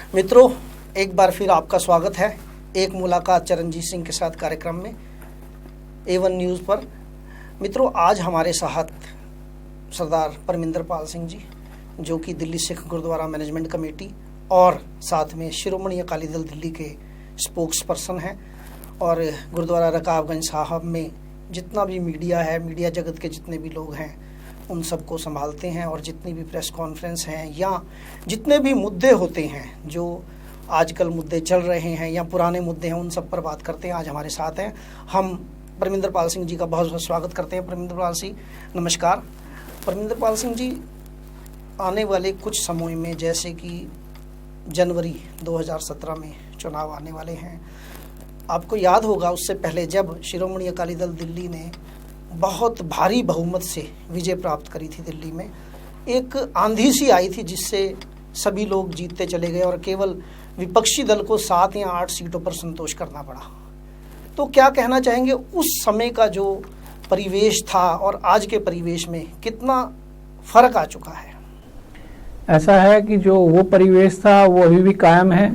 मित्रों, एक बार फिर आपका स्वागत है एक मुलाकात चरणजीत सिंह के साथ कार्यक्रम में A1 न्यूज़ पर। मित्रों, आज हमारे साथ सरदार परमिंदर पाल सिंह जी, जो कि दिल्ली सिख गुरुद्वारा मैनेजमेंट कमेटी और साथ में शिरोमणि अकाली दल दिल्ली के स्पोक्स पर्सन हैं और गुरुद्वारा रकाबगंज साहब में जितना भी मीडिया है, मीडिया जगत के जितने भी लोग हैं उन सबको संभालते हैं और जितनी भी प्रेस कॉन्फ्रेंस हैं या जितने भी मुद्दे होते हैं जो आजकल मुद्दे चल रहे हैं या पुराने मुद्दे हैं, उन सब पर बात करते हैं। आज हमारे साथ हैं। हम परमिंदर पाल सिंह जी का बहुत बहुत स्वागत करते हैं। परमिंदर पाल सिंह, नमस्कार। परमिंदर पाल सिंह जी, आने वाले कुछ समय में जैसे कि जनवरी 2017 में चुनाव आने वाले हैं, आपको याद होगा उससे पहले जब शिरोमणि अकाली दल दिल्ली ने बहुत भारी बहुमत से विजय प्राप्त करी थी दिल्ली में, एक आंधी सी आई थी जिससे सभी लोग जीतते चले गए और केवल विपक्षी दल को 7 या 8 सीटों पर संतोष करना पड़ा। तो क्या कहना चाहेंगे, उस समय का जो परिवेश था और आज के परिवेश में कितना फर्क आ चुका है? ऐसा है कि जो वो परिवेश था वो अभी भी कायम है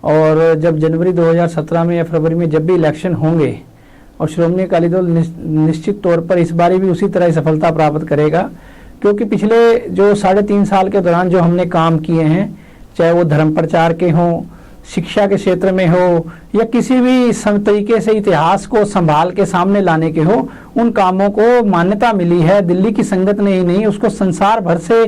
और जब जनवरी 2017 में या फरवरी में जब भी इलेक्शन होंगे और श्रोमणी अकाली दल निश्चित तौर पर इस बार भी उसी तरह सफलता प्राप्त करेगा, क्योंकि पिछले जो 3.5 साल के दौरान जो हमने काम किए हैं, चाहे वो धर्म प्रचार के हों, शिक्षा के क्षेत्र में हो या किसी भी तरीके से इतिहास को संभाल के सामने लाने के हो, उन कामों को मान्यता मिली है। दिल्ली की संगत ने ही नहीं, उसको संसार भर से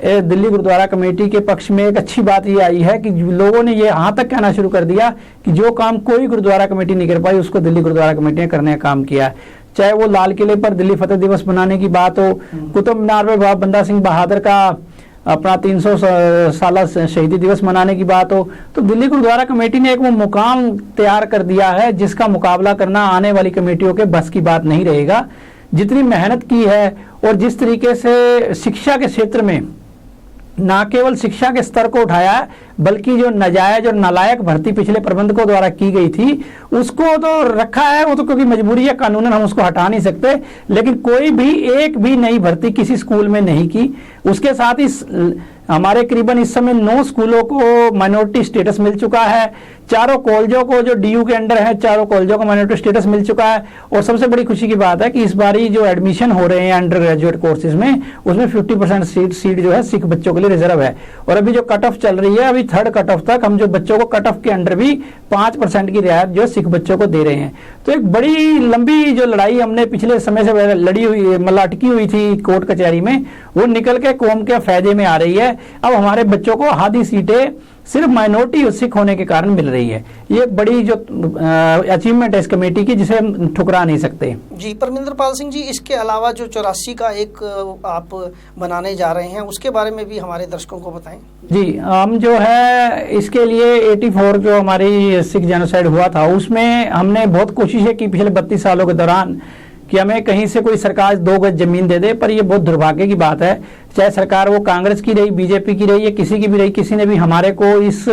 दिल्ली गुरुद्वारा कमेटी के पक्ष में एक अच्छी बात ये आई है कि लोगों ने ये यहाँ तक कहना शुरू कर दिया कि जो काम कोई गुरुद्वारा कमेटी नहीं कर पाई उसको दिल्ली गुरुद्वारा कमेटी ने करने का काम किया। चाहे वो लाल किले पर दिल्ली फतेह दिवस बनाने की बात हो, कुतुब मीनार पर बाबा बंदा सिंह बहादुर का अपना 300 साला शहीदी दिवस मनाने की बात हो, तो दिल्ली गुरुद्वारा कमेटी ने एक वो मुकाम तैयार कर दिया है जिसका मुकाबला करना आने वाली कमेटियों के बस की बात नहीं रहेगा। जितनी मेहनत की है और जिस तरीके से शिक्षा के क्षेत्र में ना केवल शिक्षा के स्तर को उठाया है, बल्कि जो नाजायज और नालायक भर्ती पिछले प्रबंधकों द्वारा की गई थी उसको तो रखा है। वो तो क्योंकि मजबूरी है, कानूनन हम उसको हटा नहीं सकते, लेकिन कोई भी एक भी नई भर्ती किसी स्कूल में नहीं की। उसके साथ ही हमारे करीबन इस समय 9 स्कूलों को माइनॉरिटी स्टेटस मिल चुका है। 4 कॉलेजों को जो DU के अंडर है, 4 कॉलेजों को माइनॉरिटी स्टेटस मिल चुका है। और सबसे बड़ी खुशी की बात है कि इस बारी जो एडमिशन हो रहे हैं अंडर ग्रेजुएट कोर्सेज में, उसमें 50% सीट जो है सिख बच्चों के लिए रिजर्व है। और अभी जो कट ऑफ चल रही है, अभी 3rd कट ऑफ तक हम जो बच्चों को कट ऑफ के अंडर भी 5% की रियायत जो सिख बच्चों को दे रहे हैं। तो एक बड़ी लंबी जो लड़ाई हमने पिछले समय से लड़ी हुई, मतलब अटकी हुई थी कोर्ट कचहरी में, वो निकल के कौम के फायदे में आ रही है। अब हमारे बच्चों को आधी सीटें सिर्फ माइनॉरिटी सिख होने के कारण मिल रही है। ये एक बड़ी जो अचीवमेंट है इस कमेटी की, जिसे हम ठुकरा नहीं सकते। जी परमिंदर पाल सिंह जी, इसके अलावा जो 84 का एक आप बनाने जा रहे हैं, उसके बारे में भी हमारे दर्शकों को बताएं। जी, हम जो है इसके लिए 84 जो हमारी सिख जेनोसाइड हुआ था, उसमें हमने बहुत कोशिशें की पिछले 32 सालों के दौरान कि हमें कहीं से कोई सरकार 2 गज जमीन दे दे, पर ये बहुत दुर्भाग्य की बात है। चाहे सरकार वो कांग्रेस की रही, बीजेपी की रही या किसी की भी रही, किसी ने भी हमारे को इस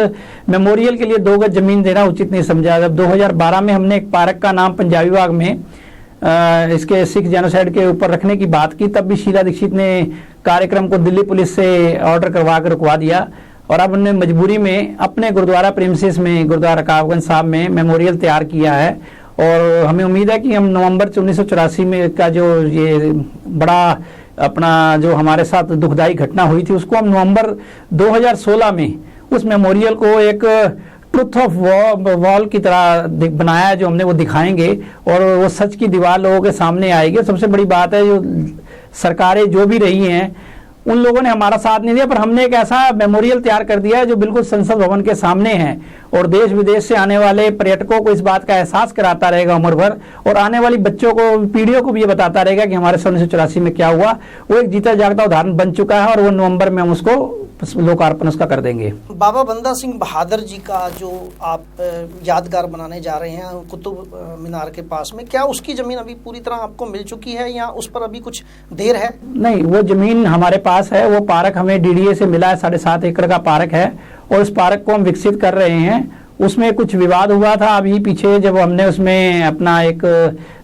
मेमोरियल के लिए 2 गज जमीन देना उचित नहीं समझा। जब 2012 में हमने एक पार्क का नाम पंजाबी बाग में इसके सिख जेनोसाइड के ऊपर रखने की बात की, तब भी शीला दीक्षित ने कार्यक्रम को दिल्ली पुलिस से ऑर्डर करवा कर रुकवा दिया और अब हमने मजबूरी में अपने गुरुद्वारा प्रेमिसेस में, गुरुद्वारा रकाबगंज साहब में मेमोरियल तैयार किया है। और हमें उम्मीद है कि हम नवंबर 1984 में का जो ये बड़ा अपना जो हमारे साथ दुखदाई घटना हुई थी, उसको हम नवंबर 2016 में उस मेमोरियल को एक ट्रुथ ऑफ वॉल की तरह बनाया है, जो हमने वो दिखाएंगे और वो सच की दीवार लोगों के सामने आएगी। सबसे बड़ी बात है, जो सरकारें जो भी रही हैं उन लोगों ने हमारा साथ नहीं दिया, पर हमने एक ऐसा मेमोरियल तैयार कर दिया है जो बिल्कुल संसद भवन के सामने है और देश विदेश से आने वाले पर्यटकों को इस बात का एहसास कराता रहेगा उम्र भर, और आने वाली बच्चों को, पीढ़ियों को भी ये बताता रहेगा कि हमारे 1984 में क्या हुआ। वो एक जीता जागता उदाहरण बन चुका है और वो नवंबर में हम उसको लोकार्पण उसका कर देंगे। बाबा बंदा सिंह बहादुर जी का जो आप यादगार बनाने जा रहे हैं कुतुब मीनार के पास में, क्या उसकी जमीन अभी पूरी तरह आपको मिल चुकी है या उस पर अभी कुछ देर है? नहीं, वो जमीन हमारे पास है। वो पार्क हमें DDA से मिला है, 7.5 एकड़ का पार्क है और इस पार्क को हम विकसित कर रहे हैं। उसमें कुछ विवाद हुआ था अभी पीछे, जब हमने उसमें अपना एक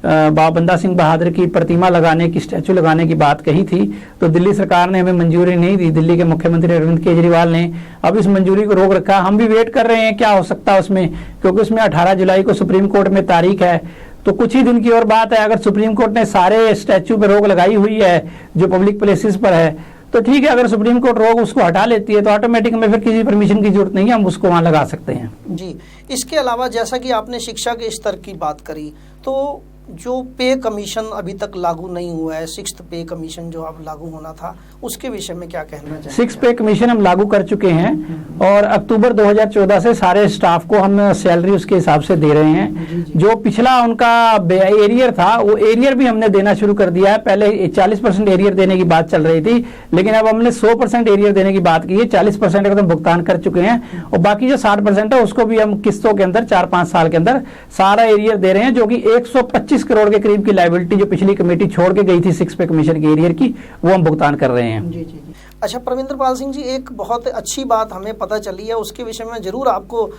बाबा बंदा सिंह बहादुर की प्रतिमा लगाने की, स्टैचू लगाने की बात कही थी, तो दिल्ली सरकार ने हमें मंजूरी नहीं दी। दिल्ली के मुख्यमंत्री अरविंद केजरीवाल ने अब इस मंजूरी को रोक रखा। हम भी वेट कर रहे हैं क्या हो सकता है उसमें, क्योंकि उसमें 18 जुलाई को सुप्रीम कोर्ट में तारीख है, तो कुछ ही दिन की और बात है। अगर सुप्रीम कोर्ट ने सारे स्टैचू पर रोक लगाई हुई है जो पब्लिक प्लेसेस पर है, तो ठीक है, अगर सुप्रीम कोर्ट रोक उसको हटा लेती है तो ऑटोमेटिक में फिर किसी परमिशन की जरूरत नहीं है, हम उसको वहां लगा सकते हैं। जी, इसके अलावा जैसा कि आपने शिक्षा के स्तर की बात करी, तो जो पे कमीशन अभी तक लागू नहीं हुआ है, 6th पे कमीशन जो अब लागू होना था, उसके विषय में क्या कहना चाहिए? 6 पे कमीशन हम लागू कर चुके हैं और अक्टूबर 2014 से सारे स्टाफ को हम सैलरी उसके हिसाब से दे रहे हैं। जो पिछला उनका एरियर था वो एरियर भी हमने देना शुरू कर दिया है। पहले 40% एरियर देने की बात चल रही थी, लेकिन अब हमने 100% एरियर देने की बात की है। 40% का तो भुगतान कर चुके हैं और बाकी जो 60% है उसको भी हम किस्तों के अंदर 4-5 साल के अंदर सारा एरियर दे रहे हैं, जो कि 125 करोड़ के करीब की लायबिलिटी जो पिछली कमेटी छोड़ के गई थी 6 पे कमीशन के एरियर की, वो हम भुगतान कर रहे हैं। जी जी जी। अच्छा परमिंदर पाल सिंह जी, एक बहुत अच्छी बात हमें पता चली है, उसके विषय में जरूर आपको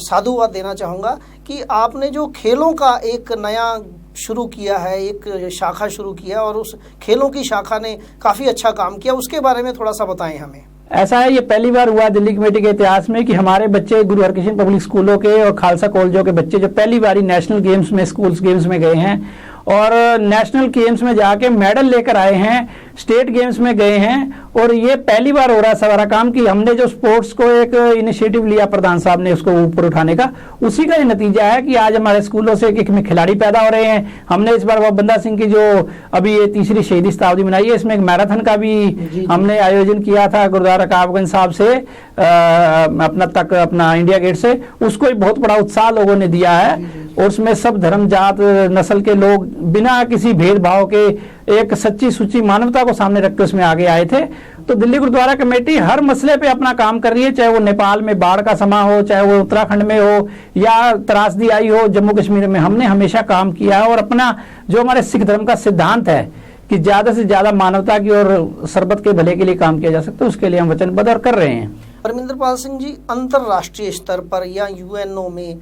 साधुवाद देना चाहूँगा कि आपने जो खेलों का एक नया शुरू किया है, एक शाखा शुरू किया और उस खेलों की शाखा ने काफ़ी अच्छा काम किया, उसके बारे में थोड़ा सा बताएं हमें। ऐसा है, ये पहली बार हुआ दिल्ली कमेटी के इतिहास में कि हमारे बच्चे गुरु हरकृष्ण पब्लिक स्कूलों के और खालसा कॉलेजों के बच्चे जो पहली बारी नेशनल गेम्स में, स्कूल्स गेम्स में गए हैं और नेशनल गेम्स में जाके मेडल लेकर आए हैं, स्टेट गेम्स में गए हैं। और ये पहली बार हो रहा है सारा काम कि हमने जो स्पोर्ट्स को एक इनिशिएटिव लिया प्रधान साहब ने उसको ऊपर उठाने का, उसी का ये नतीजा है कि आज हमारे स्कूलों से एक में खिलाड़ी पैदा हो रहे हैं। हमने इस बार बाबा बंदा सिंह की जो अभी ये 3री शहीदी शताब्दी मनाई है, इसमें एक मैराथन का भी हमने आयोजन किया था गुरुद्वारा काबगंज साहब से अपना इंडिया गेट से, उसको एक बहुत बड़ा उत्साह लोगों ने दिया है और उसमें सब धर्म जात नस्ल के लोग बिना किसी भेदभाव के एक सच्ची सुच्ची मानवता को सामने रख के उसमें आगे आए थे। तो दिल्ली गुरुद्वारा कमेटी हर मसले पे अपना काम कर रही है, चाहे वो नेपाल में बाढ़ का समा हो, चाहे वो उत्तराखंड में हो या त्रासदी आई हो जम्मू कश्मीर में, हमने हमेशा काम किया है और अपना जो हमारे सिख धर्म का सिद्धांत है कि ज्यादा से ज्यादा मानवता की और सरबत के भले के लिए काम किया जा सकता है, उसके लिए हम वचनबद्ध और कर रहे हैं। परमिंदर पाल सिंह जी, अंतर्राष्ट्रीय स्तर पर या यूएनओ में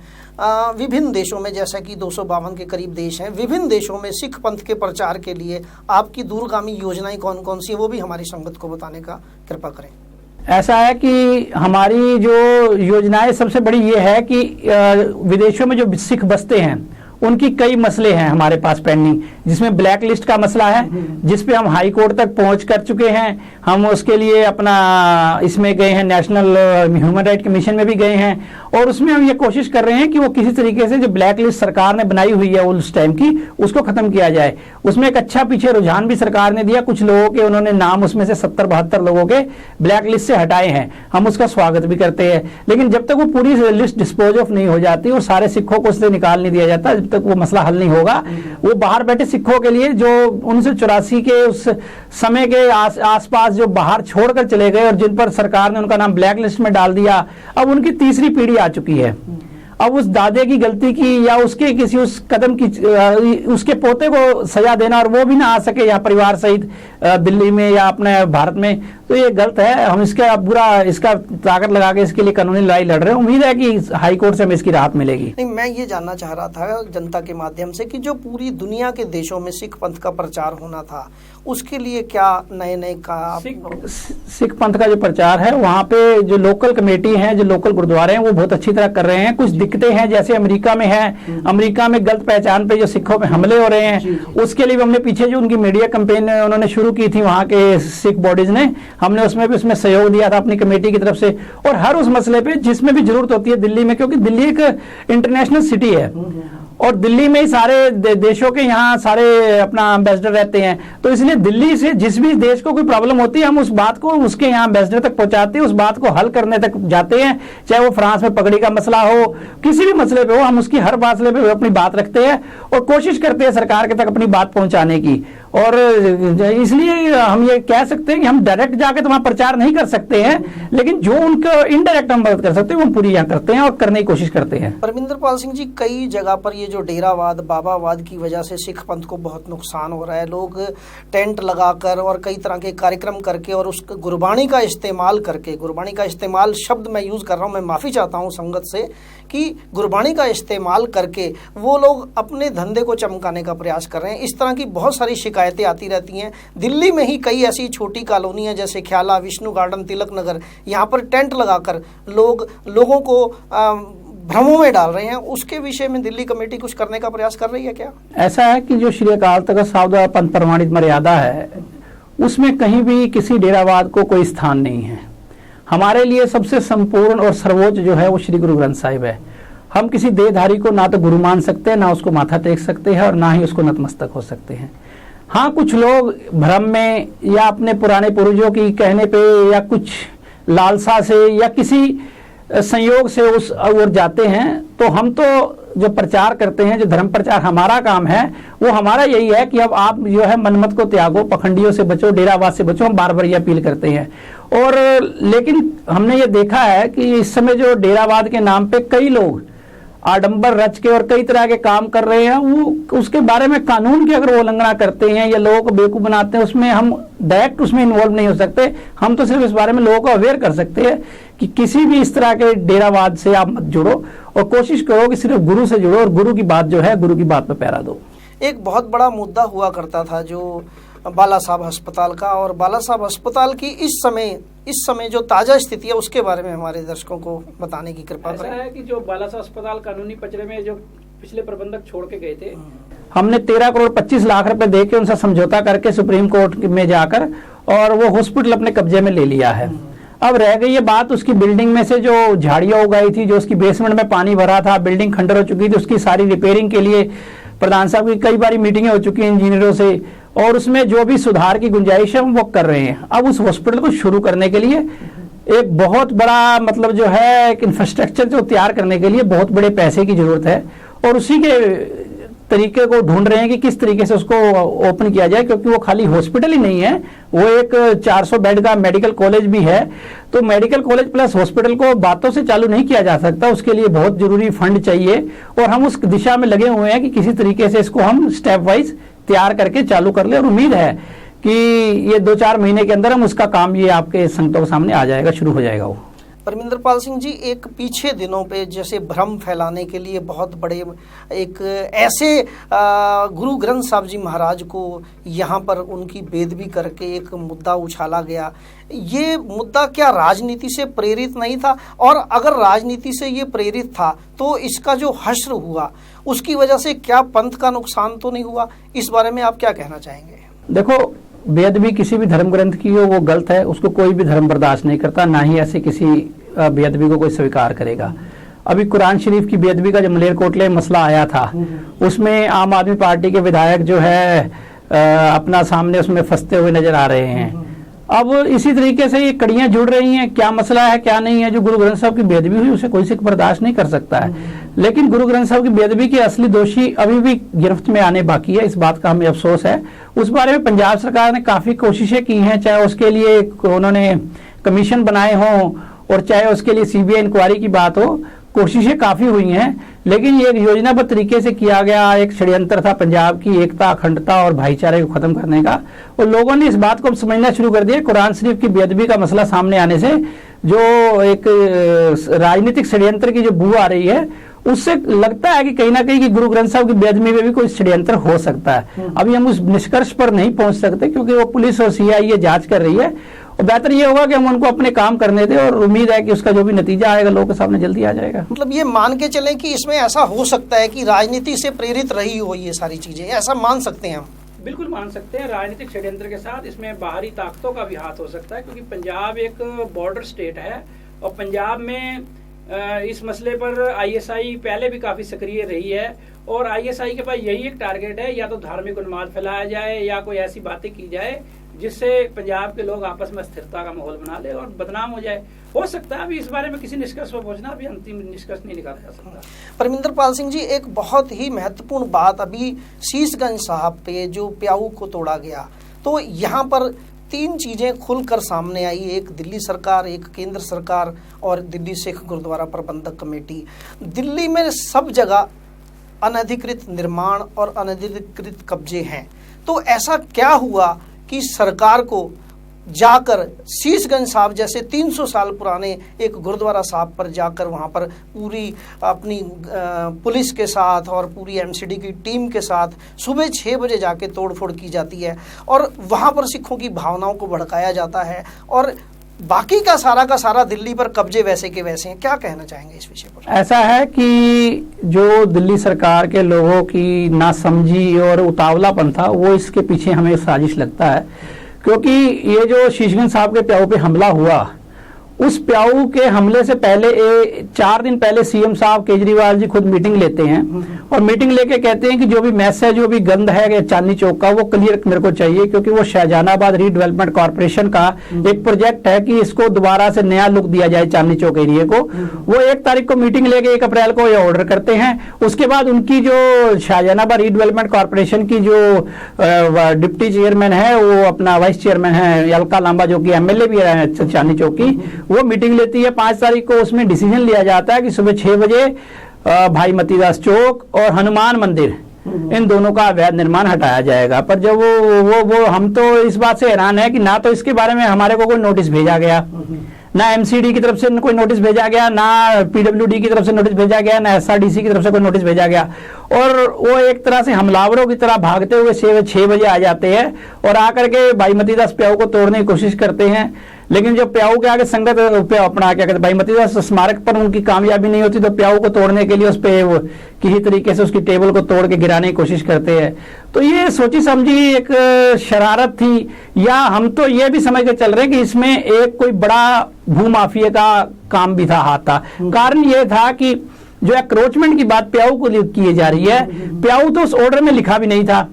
विभिन्न देशों में, जैसा कि 252 के करीब देश हैं, विभिन्न देशों में सिख पंथ के प्रचार के लिए आपकी दूरगामी योजनाएं कौन कौन सी है, वो भी हमारी संगत को बताने का कृपा करें। ऐसा है कि हमारी जो योजनाएं सबसे बड़ी ये है कि विदेशों में जो सिख बसते हैं उनकी कई मसले हैं हमारे पास पेंडिंग, जिसमें ब्लैक लिस्ट का मसला है जिसपे हम हाई कोर्ट तक पहुंच कर चुके हैं। हम उसके लिए अपना इसमें गए हैं, नेशनल ह्यूमन राइट कमीशन में भी गए हैं और उसमें हम ये कोशिश कर रहे हैं कि वो किसी तरीके से जो ब्लैक लिस्ट सरकार ने बनाई हुई है उस टाइम की, उसको खत्म किया जाए। उसमें एक अच्छा पीछे रुझान भी सरकार ने दिया, कुछ लोगों के उन्होंने नाम उसमें से 70-72 लोगों के ब्लैक लिस्ट से हटाए हैं, हम उसका स्वागत भी करते हैं। लेकिन जब तक वो पूरी लिस्ट डिस्पोज ऑफ नहीं हो जाती और सारे सिखों को उससे निकाल नहीं दिया जाता, जब तक वो मसला हल नहीं होगा। वो बाहर बैठे सिखों के लिए जो 1984 के उस समय के आसपास जो बाहर छोड़कर चले गए और जिन पर सरकार ने उनका नाम ब्लैक लिस्ट में डाल दिया, अब उनकी 3री पीढ़ी आ चुकी है। अब उस दादे की गलती की या उसके किसी उस कदम की उसके पोते को सजा देना और वो भी ना आ सके यहाँ परिवार सहित दिल्ली में या अपने भारत में, तो ये गलत है। हम इसका ताकत लगा के इसके लिए कानूनी लड़ाई लड़ रहे हैं। उम्मीद है कि हाई कोर्ट से हमें इसकी राहत मिलेगी। नहीं, मैं ये जानना चाह रहा था जनता के माध्यम से कि जो पूरी दुनिया के देशों में सिख पंथ का प्रचार होना था, उसके लिए क्या नए का सिख पंथ का जो प्रचार है, वहाँ पे जो लोकल कमेटी है, जो लोकल गुरुद्वारे हैं, वो बहुत अच्छी तरह कर रहे हैं। कुछ दिक्कतें हैं, जैसे अमेरिका में है, अमेरिका में गलत पहचान पे जो सिखों पे हमले हो रहे हैं, उसके लिए भी हमने पीछे जो उनकी मीडिया कैंपेन उन्होंने शुरू की थी वहाँ के सिख बॉडीज ने, हमने उसमें सहयोग दिया था अपनी कमेटी की तरफ से। और हर उस मसले पे जिसमें भी जरूरत होती है दिल्ली में, क्योंकि दिल्ली एक इंटरनेशनल सिटी है और दिल्ली में ही सारे देशों के यहाँ सारे अपना एम्बेसडर रहते हैं, तो इसलिए दिल्ली से जिस भी देश को कोई प्रॉब्लम होती है, हम उस बात को उसके यहाँ एम्बेसडर तक पहुंचाते हैं, उस बात को हल करने तक जाते हैं। चाहे वो फ्रांस में पगड़ी का मसला हो, किसी भी मसले पे हो, हम उसकी हर मसले पे अपनी बात रखते हैं और कोशिश करते हैं सरकार के तक अपनी बात पहुंचाने की। और इसलिए हम ये कह सकते हैं कि हम डायरेक्ट जाके तो वहां प्रचार नहीं कर सकते हैं, लेकिन जो उनको इनडायरेक्ट हम मदद कर सकते हैं वो हम पूरी यहाँ करते हैं और करने की कोशिश करते हैं। परमिंदर पाल सिंह जी, कई जगह पर ये जो डेरावाद बाबावाद की वजह से सिख पंथ को बहुत नुकसान हो रहा है। लोग टेंट लगाकर और कई तरह के कार्यक्रम करके और उस गुरबाणी का इस्तेमाल करके, गुरबाणी का इस्तेमाल शब्द मैं यूज़ कर रहा हूँ, मैं माफ़ी चाहता हूँ संगत से, कि गुरबाणी का इस्तेमाल करके वो लोग अपने धंधे को चमकाने का प्रयास कर रहे हैं। इस तरह की बहुत सारी शिकायतें आती रहती हैं। दिल्ली में ही कई ऐसी छोटी कॉलोनी है जैसे ख्याला, विष्णु गार्डन, तिलक नगर, यहाँ पर टेंट लगाकर लोगों को भ्रमों में डाल रहे हैं। उसके विषय में दिल्ली कमेटी कुछ करने का प्रयास कर रही है क्या? ऐसा है कि जो श्री अकाल तख्त साहिब पंथ प्रमाणित मर्यादा है उसमें कहीं भी किसी डेरावाद को कोई स्थान नहीं है। हमारे लिए सबसे संपूर्ण और सर्वोच्च जो है वो श्री गुरु ग्रंथ साहिब है। हम किसी देहधारी को ना तो गुरु मान सकते हैं, ना उसको माथा टेक सकते हैं और ना ही उसको नतमस्तक हो सकते हैं। हाँ, कुछ लोग भ्रम में या अपने पुराने पूर्वजों की कहने पे या कुछ लालसा से या किसी संयोग से उस ओर जाते हैं। तो हम तो जो प्रचार करते हैं, जो धर्म प्रचार हमारा काम है, वो हमारा यही है कि अब आप जो है मनमत को त्यागो, पखंडियों से बचो, डेरावाद से बचो। हम बार बार ये अपील करते हैं। और लेकिन हमने ये देखा है कि इस समय जो डेरावाद के नाम पे कई लोग आडंबर रच के और कई तरह के काम कर रहे हैं, वो उसके बारे में कानून की अगर वो उल्लंघना करते हैं या लोगों को बेवकूफ बनाते हैं, उसमें हम डायरेक्ट उसमें इन्वॉल्व नहीं हो सकते। हम तो सिर्फ इस बारे में लोगों को अवेयर कर सकते हैं कि किसी भी इस तरह के डेरावाद से आप मत जुड़ो और कोशिश करो कि सिर्फ गुरु से जुड़ो और गुरु की बात जो है, गुरु की बात पर पैरा दो। एक बहुत बड़ा मुद्दा हुआ करता था जो बाला साहब अस्पताल का, और बाला साहब अस्पताल की इस समय जो ताजा स्थिति है उसके बारे में हमारे दर्शकों को बताने की कृपा करें। ऐसा है कि जो बाला साहब अस्पताल कानूनी पचड़े में जो पिछले प्रबंधक छोड़ के गए थे, हमने 13 करोड़ 25 लाख रुपए दे के उनसे समझौता करके सुप्रीम कोर्ट में जाकर और वो हॉस्पिटल अपने कब्जे में ले लिया है। अब रह गई ये बात उसकी बिल्डिंग में से जो झाड़ियां उगाई थी, जो उसकी बेसमेंट में पानी भरा था, बिल्डिंग खंडर हो चुकी थी, उसकी सारी रिपेयरिंग के लिए प्रधान साहब की कई बार मीटिंगें हो चुकी हैं इंजीनियरों से, और उसमें जो भी सुधार की गुंजाइश है वो कर रहे हैं। अब उस हॉस्पिटल को शुरू करने के लिए एक बहुत बड़ा मतलब जो है एक इंफ्रास्ट्रक्चर जो तैयार करने के लिए बहुत बड़े पैसे की जरूरत है, और उसी के तरीके को ढूंढ रहे हैं कि किस तरीके से उसको ओपन किया जाए, क्योंकि वो खाली हॉस्पिटल ही नहीं है, वो एक 400 बेड का मेडिकल कॉलेज भी है। तो मेडिकल कॉलेज प्लस हॉस्पिटल को बातों से चालू नहीं किया जा सकता, उसके लिए बहुत जरूरी फंड चाहिए, और हम उस दिशा में लगे हुए हैं कि किसी तरीके से इसको हम स्टेप वाइज तैयार करके चालू कर ले। और उम्मीद है कि ये 2-4 महीने के अंदर हम उसका काम ये आपके संगतों के सामने आ जाएगा, शुरू हो जाएगा वो। परमिंदर पाल सिंह जी, एक पीछे दिनों पे जैसे भ्रम फैलाने के लिए बहुत बड़े एक ऐसे गुरु ग्रंथ साहब जी महाराज को यहाँ पर उनकी बेदबी करके एक मुद्दा उछाला गया। ये मुद्दा क्या राजनीति से प्रेरित नहीं था? और अगर राजनीति से ये प्रेरित था तो इसका जो हश्र हुआ उसकी वजह से क्या पंथ का नुकसान तो नहीं हुआ? इस बारे में आप क्या कहना चाहेंगे? देखो, बेदबी किसी भी धर्म ग्रंथ की हो वो गलत है, उसको कोई भी धर्म बर्दाश्त नहीं करता, ना ही ऐसे किसी बेदबी को कोई स्वीकार करेगा। अभी कुरान शरीफ की बेदबी का जो मलेरकोटले मसला आया था, उसमें आम आदमी पार्टी के विधायक जो है अपना सामने उसमें फंसते हुए नजर आ रहे हैं। अब इसी तरीके से ये कड़ियां जुड़ रही हैं, क्या मसला है क्या नहीं है। जो गुरु ग्रंथ साहब की बेदबी हुई उसे कोई सिख बर्दाश्त नहीं कर सकता है, लेकिन गुरु ग्रंथ साहब की बेदबी के असली दोषी अभी भी गिरफ्त में आने बाकी है, इस बात का हमें अफसोस है। उस बारे में पंजाब सरकार ने काफी कोशिशें की हैं, चाहे उसके लिए उन्होंने कमीशन बनाए हों और चाहे उसके लिए सीबीआई इंक्वायरी की बात हो, कोशिशें काफी हुई हैं, लेकिन ये एक योजनाबद्ध तरीके से किया गया एक षड्यंत्र था पंजाब की एकता, अखंडता और भाईचारे को खत्म करने का। और लोगों ने इस बात को समझना शुरू कर दिया, कुरान शरीफ की बेअदबी का मसला सामने आने से जो एक राजनीतिक षड्यंत्र की जो बू आ रही है, उससे लगता है कि कहीं ना कहीं कि गुरु ग्रंथ साहब की बेअदबी में भी कोई षड्यंत्र हो सकता है। अभी हम उस निष्कर्ष पर नहीं पहुंच सकते क्योंकि वो पुलिस और सीआईए जांच कर रही है, और बेहतर ये होगा कि हम उनको अपने काम करने दें, और उम्मीद है कि उसका जो भी नतीजा आएगा लोगों के सामने जल्दी आ जाएगा। मतलब ये मान के चलें कि इसमें ऐसा हो सकता है कि राजनीति से प्रेरित रही हो ये सारी चीजें, ऐसा मान सकते हैं हम? बिल्कुल मान सकते हैं। राजनीतिक षड्यंत्र के साथ इसमें बाहरी ताकतों का भी हाथ हो सकता है, क्योंकि पंजाब एक बॉर्डर स्टेट है और पंजाब में इस मसले पर आईएसआई पहले भी काफी सक्रिय रही है, और आईएसआई के पास यही एक टारगेट है, या तो धार्मिक उन्माद फैलाया जाए या कोई ऐसी बातें की जाए जिससे पंजाब के लोग आपस में स्थिरता का माहौल बना ले और बदनाम हो जाए। हो सकता है अभी इस बारे में किसी निष्कर्ष पर पहुंचना, अभी अंतिम निष्कर्ष नहीं निकाला जा सकता। परमिंदर पाल सिंह जी, एक बहुत ही महत्वपूर्ण बात, अभी शीशगंज साहब पे जो प्याऊ को तोड़ा गया, तो यहाँ पर 3 चीजें खुलकर सामने आई, एक दिल्ली सरकार, एक केंद्र सरकार और दिल्ली सिख गुरुद्वारा प्रबंधक कमेटी। दिल्ली में सब जगह अनधिकृत निर्माण और अनधिकृत कब्जे हैं, तो ऐसा क्या हुआ कि सरकार को जाकर शीशगंज साहब जैसे 300 साल पुराने एक गुरुद्वारा साहब पर जाकर वहाँ पर पूरी अपनी पुलिस के साथ और पूरी एमसीडी की टीम के साथ सुबह 6 बजे जाके तोड़फोड़ की जाती है और वहाँ पर सिखों की भावनाओं को भड़काया जाता है और बाकी का सारा दिल्ली पर कब्जे वैसे के वैसे हैं। क्या कहना चाहेंगे इस विषय पर? ऐसा है कि जो दिल्ली सरकार के लोगों की नासमझी और उतावलापन था, वो इसके पीछे हमें साजिश लगता है, क्योंकि ये जो शीशगंज साहब के प्याऊ पे हमला हुआ, उस प्याऊ के हमले से पहले 4 दिन पहले सीएम साहब केजरीवाल जी खुद मीटिंग लेते हैं और मीटिंग लेके कहते हैं कि जो भी मैस है, जो भी गंद है चांदनी चौक का, वो क्लियर मेरे को चाहिए, क्योंकि वो शाहजहानाबाद रीडेवलपमेंट कॉर्पोरेशन का एक प्रोजेक्ट है कि इसको दोबारा से नया लुक दिया जाए चांदनी चौक एरिया को। वो 1 तारीख को मीटिंग लेके 1 अप्रैल को ये ऑर्डर करते हैं। उसके बाद उनकी जो शाहजहानाबाद रीडेवलपमेंट कॉर्पोरेशन की जो डिप्टी चेयरमैन है, वो अपना वाइस चेयरमैन है अलका लांबा, जो कि एमएलए भी है चांदनी चौक की, वो मीटिंग लेती है 5 तारीख को। उसमें डिसीजन लिया जाता है कि सुबह 6 बजे भाई मतीदास चौक और हनुमान मंदिर, इन दोनों का अवैध निर्माण हटाया जाएगा। पर जब वो हम तो इस बात से हैरान है कि ना तो इसके बारे में हमारे को कोई नोटिस भेजा गया, ना एमसीडी की तरफ से कोई नोटिस भेजा गया, ना पीडब्ल्यूडी की तरफ से नोटिस भेजा गया, ना एसआरडीसी की तरफ से कोई नोटिस भेजा गया, और वो एक तरह से हमलावरों की तरह भागते हुए 6 बजे आ जाते हैं और आकर के भाई मतीदास प्याऊ को तोड़ने की कोशिश करते हैं। लेकिन जब प्याऊ के आगे संगत अपना क्या कहते भाई मतीदास स्मारक पर उनकी कामयाबी नहीं होती, तो प्याऊ को तोड़ने के लिए उस पे किसी तरीके से उसकी टेबल को तोड़ के गिराने की कोशिश करते हैं। तो ये सोची समझी एक शरारत थी, या हम तो ये भी समझ के चल रहे हैं कि इसमें एक कोई बड़ा भूमाफिया का काम भी था, हाथ था। कारण ये था कि जो एक्रोचमेंट की बात प्याऊ को की जा रही है, प्याऊ तो उस ऑर्डर में लिखा भी नहीं था।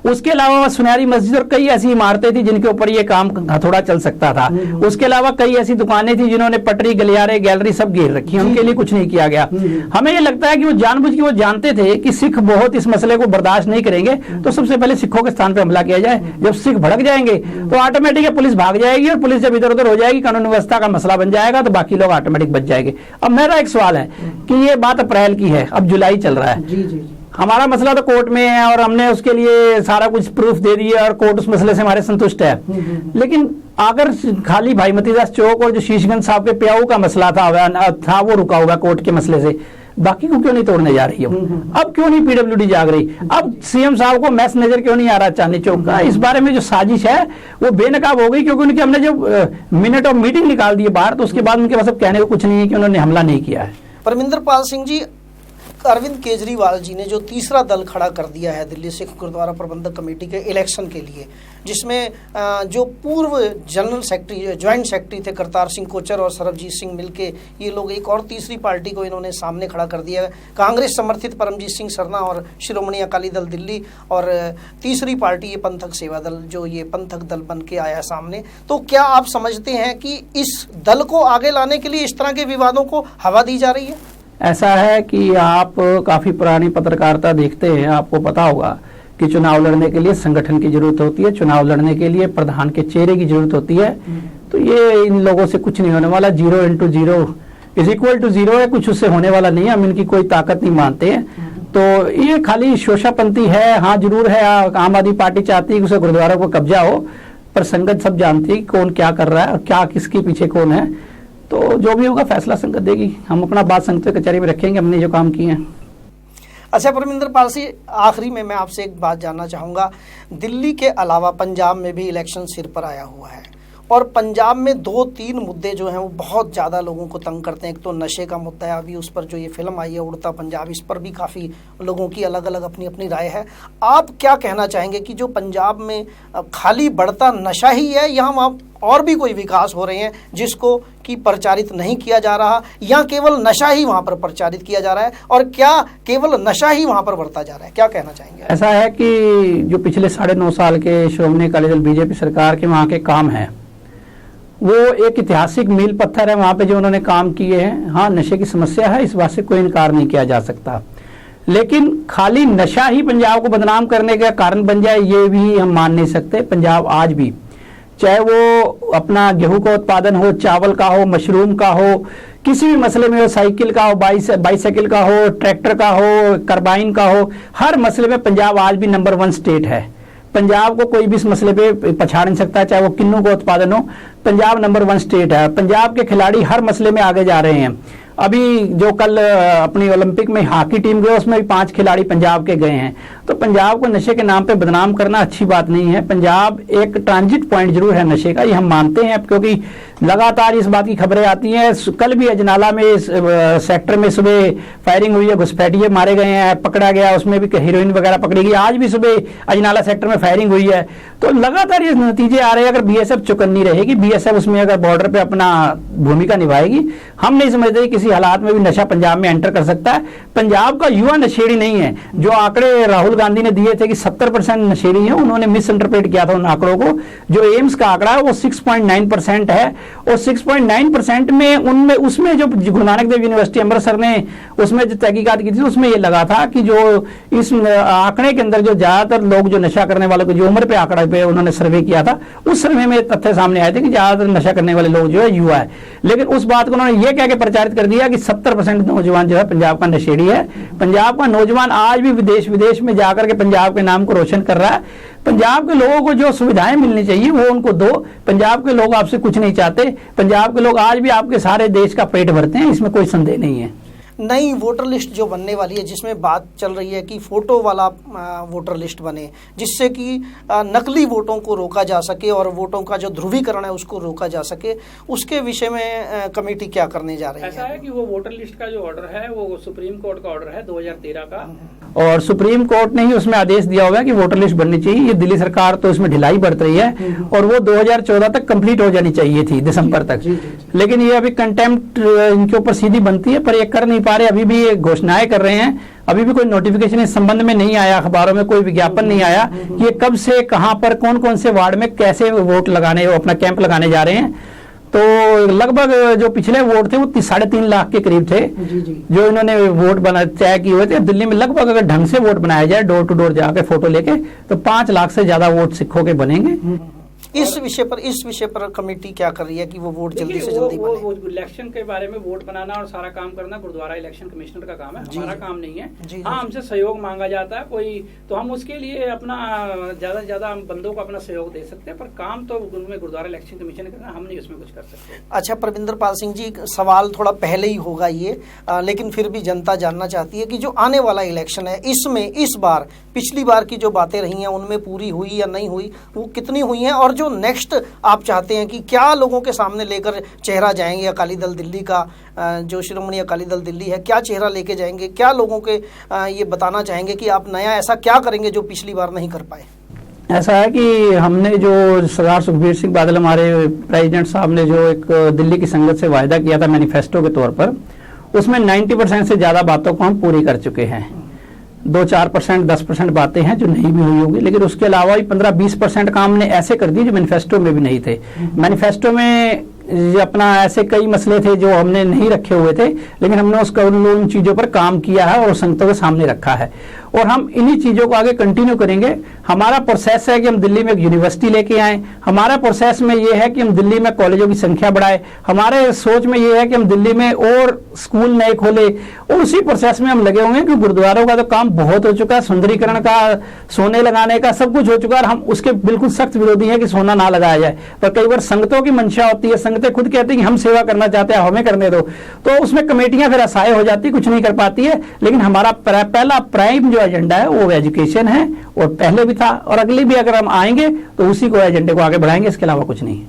उसके अलावा सुनहरी मस्जिद और कई ऐसी इमारतें थी जिनके ऊपर ये काम हथौड़ा चल सकता था। उसके अलावा कई ऐसी दुकानें थी जिन्होंने पटरी, गलियारे, गैलरी सब घेर रखी, उनके लिए कुछ नहीं किया गया। हमें ये लगता है कि वो जानबूझ के वो जानते थे कि सिख बहुत इस मसले को बर्दाश्त नहीं करेंगे, तो सबसे पहले सिखों के स्थान पर हमला किया जाए। जब सिख भड़क जाएंगे तो ऑटोमेटिक पुलिस भाग जाएगी और पुलिस जब इधर उधर हो जाएगी, कानून व्यवस्था का मसला बन जाएगा, तो बाकी लोग ऑटोमेटिक बच जाएंगे। अब मेरा एक सवाल है कि ये बात अप्रैल की है, अब जुलाई चल रहा है, हमारा मसला तो कोर्ट में है और हमने उसके लिए सारा कुछ प्रूफ दे दिया और कोर्ट उस मसले से हमारे संतुष्ट है। लेकिन अगर खाली भाई मतीदास चौक और जो शीशगंज साहब के प्याऊ का मसला था वो रुका हुआ कोर्ट के मसले से, बाकी को क्यों नहीं तोड़ने जा रही हो? अब क्यों नहीं पीडब्ल्यूडी जाग रही? अब सीएम साहब को मैस नजर क्यों नहीं आ रहा चांदनी चौक का? इस बारे में जो साजिश है वो बेनकाब हो गई, क्योंकि उनकी हमने जब मिनट ऑफ मीटिंग निकाल दी बाहर, तो उसके बाद उनके पास अब कहने को कुछ नहीं है कि उन्होंने हमला नहीं किया है। परमिंदर पाल सिंह जी, अरविंद केजरीवाल जी ने जो तीसरा दल खड़ा कर दिया है दिल्ली सिख गुरुद्वारा प्रबंधक कमेटी के इलेक्शन के लिए, जिसमें जो पूर्व जनरल सेक्रेटरी, ज्वाइंट सेक्रेटरी थे करतार सिंह कोचर और सरबजीत सिंह मिलके, ये लोग एक और तीसरी पार्टी को इन्होंने सामने खड़ा कर दिया है। कांग्रेस समर्थित परमजीत सिंह सरना और शिरोमणि अकाली दल दिल्ली, और तीसरी पार्टी ये पंथक सेवा दल, जो ये पंथक दल बन के आया सामने। तो क्या आप समझते हैं कि इस दल को आगे लाने के लिए इस तरह के विवादों को हवा दी जा रही है? ऐसा है कि आप काफी पुरानी पत्रकारिता देखते हैं, आपको पता होगा कि चुनाव लड़ने के लिए संगठन की जरूरत होती है, चुनाव लड़ने के लिए प्रधान के चेहरे की जरूरत होती है। तो ये इन लोगों से कुछ नहीं होने वाला, 0 × 0 = 0 है, कुछ उससे होने वाला नहीं है। हम इनकी कोई ताकत नहीं मानते हैं। तो ये खाली शोषापंथी है। हाँ जरूर है, आम आदमी पार्टी चाहती है कि उसे गुरुद्वारा को कब्जा हो, पर संगत सब जानती है कौन क्या कर रहा है और क्या किसके पीछे कौन है। तो जो भी होगा फैसला संगत देगी। हम अपना बात संगत कचहरी में रखेंगे, हमने जो काम किए हैं। अच्छा परमिंदर पाल सिंह, आखिरी में मैं आपसे एक बात जानना चाहूँगा। दिल्ली के अलावा पंजाब में भी इलेक्शन सिर पर आया हुआ है और पंजाब में 2-3 मुद्दे जो हैं वो बहुत ज़्यादा लोगों को तंग करते हैं। एक तो नशे का मुद्दा है, अभी उस पर जो ये फिल्म आई है उड़ता पंजाब, इस पर भी काफ़ी लोगों की अलग अलग अपनी अपनी राय है। आप क्या कहना चाहेंगे कि जो पंजाब में खाली बढ़ता नशा ही है या वहाँ और भी कोई विकास हो रहे हैं जिसको कि प्रचारित नहीं किया जा रहा, या केवल नशा ही वहाँ पर प्रचारित किया जा रहा है, और क्या केवल नशा ही वहाँ पर बढ़ता जा रहा है? क्या कहना चाहेंगे? ऐसा है कि जो पिछले 9.5 साल के श्रोमणी अकाली दल बीजेपी सरकार के वहाँ के काम हैं वो एक ऐतिहासिक मील पत्थर है। वहाँ पे जो उन्होंने काम किए हैं, हाँ नशे की समस्या है, इस बात से कोई इनकार नहीं किया जा सकता, लेकिन खाली नशा ही पंजाब को बदनाम करने का कारण बन जाए ये भी हम मान नहीं सकते। पंजाब आज भी, चाहे वो अपना गेहूं का उत्पादन हो, चावल का हो, मशरूम का हो, किसी भी मसले में हो, साइकिल का हो, बाईसाइकिल का हो, ट्रैक्टर का हो, कार्बाइन का हो, हर मसले में पंजाब आज भी नंबर 1 स्टेट है। पंजाब को कोई भी इस मसले पे पछाड़ नहीं सकता, चाहे वो किन्नू का उत्पादन हो, पंजाब नंबर 1 स्टेट है। पंजाब के खिलाड़ी हर मसले में आगे जा रहे हैं। अभी जो कल अपनी ओलंपिक में हॉकी टीम गए उसमें भी 5 खिलाड़ी पंजाब के गए हैं। तो पंजाब को नशे के नाम पे बदनाम करना अच्छी बात नहीं है। पंजाब एक ट्रांजिट पॉइंट जरूर है नशे का, ये हम मानते हैं, क्योंकि लगातार इस बात की खबरें आती हैं। कल भी अजनाला में सेक्टर में सुबह फायरिंग हुई है, घुसपैठिए मारे गए हैं, पकड़ा गया, उसमें भी हीरोइन वगैरह पकड़ी गई। आज भी सुबह अजनाला सेक्टर में फायरिंग हुई है। तो लगातार ये नतीजे आ रहे हैं। अगर बीएसएफ चौकन्नी रहेगी, बीएसएफ उसमें अगर बॉर्डर पे अपना भूमिका निभाएगी, हम नहीं समझते किसी हालात में भी नशा पंजाब में एंटर कर सकता है। पंजाब का युवा नशेड़ी नहीं है। जो आंकड़े राहुल गांधी ने दिए थे कि 70% नशेड़ी हैं, उन्होंने मिस इंटरप्रेट किया था उन आंकड़ों को। जो एम्स का आंकड़ा है वो 6.9% है, और 6.9% में उनमें उसमें जो गुरु नानक देव यूनिवर्सिटी अमृतसर ने उसमें जो तहकीकात की थी उसमें ये लगा था कि जो इस आंकड़े के अंदर जो ज्यादातर लोग जो नशा करने वालों को जो उम्र पे आंकड़ा पे उन्होंने सर्वे किया था, उस सर्वे में तथ्य सामने आए थे कि ज्यादातर नशा करने वाले लोग जो है युवा है। लेकिन उस बात को उन्होंने ये कह के प्रचारित कर दिया कि 70% नौजवान जो है पंजाब का नशेड़ी है। पंजाब का नौजवान आज भी विदेश में जाकर के पंजाब के नाम को रोशन कर रहा है। पंजाब के लोगों को जो सुविधाएं मिलनी चाहिए वो उनको दो। पंजाब के लोग आपसे कुछ नहीं चाहते। पंजाब के लोग आज भी आपके सारे देश का पेट भरते हैं, इसमें कोई संदेह नहीं है। नई वोटर लिस्ट जो बनने वाली है, जिसमें बात चल रही है कि फोटो वाला वोटर लिस्ट बने, जिससे कि नकली वोटों को रोका जा सके और वोटों का जो ध्रुवीकरण है उसको रोका जा सके, उसके विषय में कमेटी क्या करने जा रही है? ऐसा है कि वो वोटर लिस्ट का जो ऑर्डर है वो सुप्रीम कोर्ट का ऑर्डर है 2013 का, और सुप्रीम कोर्ट ने ही उसमें आदेश दिया हुआ है कि वोटर लिस्ट बननी चाहिए। ये दिल्ली सरकार तो इसमें ढिलाई बरत रही है, और वो 2014 तक कंप्लीट हो जानी चाहिए थी, दिसंबर तक। लेकिन ये अभी कंटेम्प्ट इनके ऊपर सीधी बनती है, पर ये कर नहीं पा रहे। अभी भी ये घोषणाएं कर रहे हैं, अभी भी कोई नोटिफिकेशन इस संबंध में नहीं आया, अखबारों में कोई विज्ञापन नहीं आया कि ये कब से कहां पर कौन कौन से वार्ड में कैसे वोट लगाने, अपना कैंप लगाने जा रहे हैं। तो लगभग जो पिछले वोट थे वो 3.5 लाख के करीब थे जो इन्होंने वोट बना तय किए हुए थे। दिल्ली में लगभग अगर ढंग से वोट बनाया जाए, डोर टू डोर जाके फोटो लेके, तो 5 लाख से ज्यादा वोट सिखों के बनेंगे। इस विषय पर कमेटी क्या कर रही है कि वो वोट जल्दी से जल्दी बने? वो इलेक्शन के बारे में वोट बनाना और सारा काम करना गुरुद्वारा इलेक्शन कमिश्नर का काम है, हमारा काम नहीं है। हाँ, हमसे सहयोग मांगा जाता है कोई, तो हम उसके लिए अपना ज्यादा से ज्यादा बंदों को अपना सहयोग दे सकते हैं, पर काम तो उनमें गुरुद्वारा इलेक्शन कमीशन करना, हम नहीं उसमें कुछ कर सकते। अच्छा परमिंदर पाल सिंह जी, सवाल थोड़ा पहले ही होगा ये, लेकिन फिर भी जनता जानना चाहती है कि जो आने वाला इलेक्शन है इसमें इस बार पिछली बार की जो बातें रही हैं उनमें पूरी हुई या नहीं हुई, वो कितनी हुई हैं, और जो नेक्स्ट आप चाहते हैं कि क्या लोगों के सामने लेकर चेहरा जाएंगे अकाली दल दिल्ली का, जो श्रोमणी अकाली दल दिल्ली है, क्या चेहरा लेके जाएंगे, क्या लोगों के ये बताना चाहेंगे कि आप नया ऐसा क्या करेंगे जो पिछली बार नहीं कर पाए? ऐसा है कि हमने जो सरदार सुखबीर सिंह बादल हमारे प्रेसिडेंट साहब ने जो एक दिल्ली की संगत से वायदा किया था मैनिफेस्टो के तौर पर, उसमें 90% से ज्यादा बातों को हम पूरी कर चुके हैं। 2-4%, 10% बातें हैं जो नहीं भी हुई होगी, लेकिन उसके अलावा भी 15-20% काम हमने ऐसे कर दिए जो मैनिफेस्टो में भी नहीं थे। मैनिफेस्टो में अपना ऐसे कई मसले थे जो हमने नहीं रखे हुए थे, लेकिन हमने उन चीजों पर काम किया है और संगतों के सामने रखा है, और हम इन्हीं चीजों को आगे कंटिन्यू करेंगे। हमारा प्रोसेस है कि हम दिल्ली में एक यूनिवर्सिटी लेके आए, हमारा प्रोसेस में ये है कि हम दिल्ली में कॉलेजों की संख्या बढ़ाए, हमारे सोच में ये है कि हम दिल्ली में और स्कूल नए खोले, और उसी प्रोसेस में हम लगे हुए हैं कि गुरुद्वारों का तो काम बहुत हो चुका है, सुंदरीकरण का, सोने लगाने का सब कुछ हो चुका है, और हम उसके बिल्कुल सख्त विरोधी हैं कि सोना ना लगाया जाए। पर कई बार संगतों की मंशा होती है, संगतें खुद कहती हैं कि हम सेवा करना चाहते हैं, हमें करने दो, तो उसमें कमेटियां फिर असहाय हो जाती, कुछ नहीं कर पाती है। लेकिन हमारा पहला प्राइम जो एजेंडा है वो एजुकेशन है, और पहले भी था और अगले भी अगर हम आएंगे तो उसी को एजेंडे को आगे बढ़ाएंगे, इसके अलावा कुछ नहीं।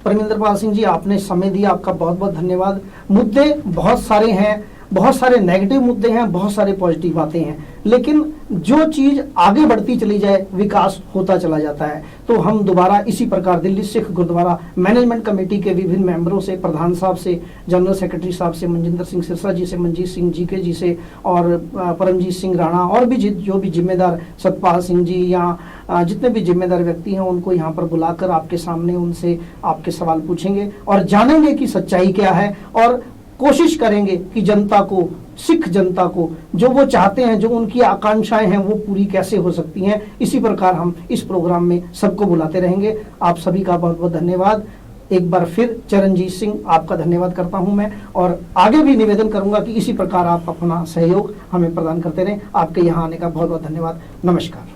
परमिंदर पाल सिंह जी, आपने समय दिया, आपका बहुत बहुत धन्यवाद। मुद्दे बहुत सारे हैं, बहुत सारे नेगेटिव मुद्दे हैं, बहुत सारे पॉजिटिव बातें हैं, लेकिन जो चीज आगे बढ़ती चली जाए विकास होता चला जाता है। तो हम दोबारा इसी प्रकार दिल्ली सिख गुरुद्वारा मैनेजमेंट कमेटी के विभिन्न मेंबरों से, प्रधान साहब से, जनरल सेक्रेटरी साहब से, मनजिंदर सिंह सिरसा जी से, मनजीत सिंह जीके जी से और परमजीत सिंह राणा और भी जो भी जिम्मेदार, सतपाल सिंह जी या जितने भी जिम्मेदार व्यक्ति हैं उनको यहाँ पर बुलाकर आपके सामने उनसे आपके सवाल पूछेंगे और जानेंगे कि सच्चाई क्या है, और कोशिश करेंगे कि जनता को, सिख जनता को जो वो चाहते हैं, जो उनकी आकांक्षाएं हैं वो पूरी कैसे हो सकती हैं। इसी प्रकार हम इस प्रोग्राम में सबको बुलाते रहेंगे। आप सभी का बहुत बहुत धन्यवाद। एक बार फिर चरणजीत सिंह, आपका धन्यवाद करता हूं मैं, और आगे भी निवेदन करूंगा कि इसी प्रकार आप अपना सहयोग हमें प्रदान करते रहें। आपके यहाँ आने का बहुत बहुत धन्यवाद। नमस्कार।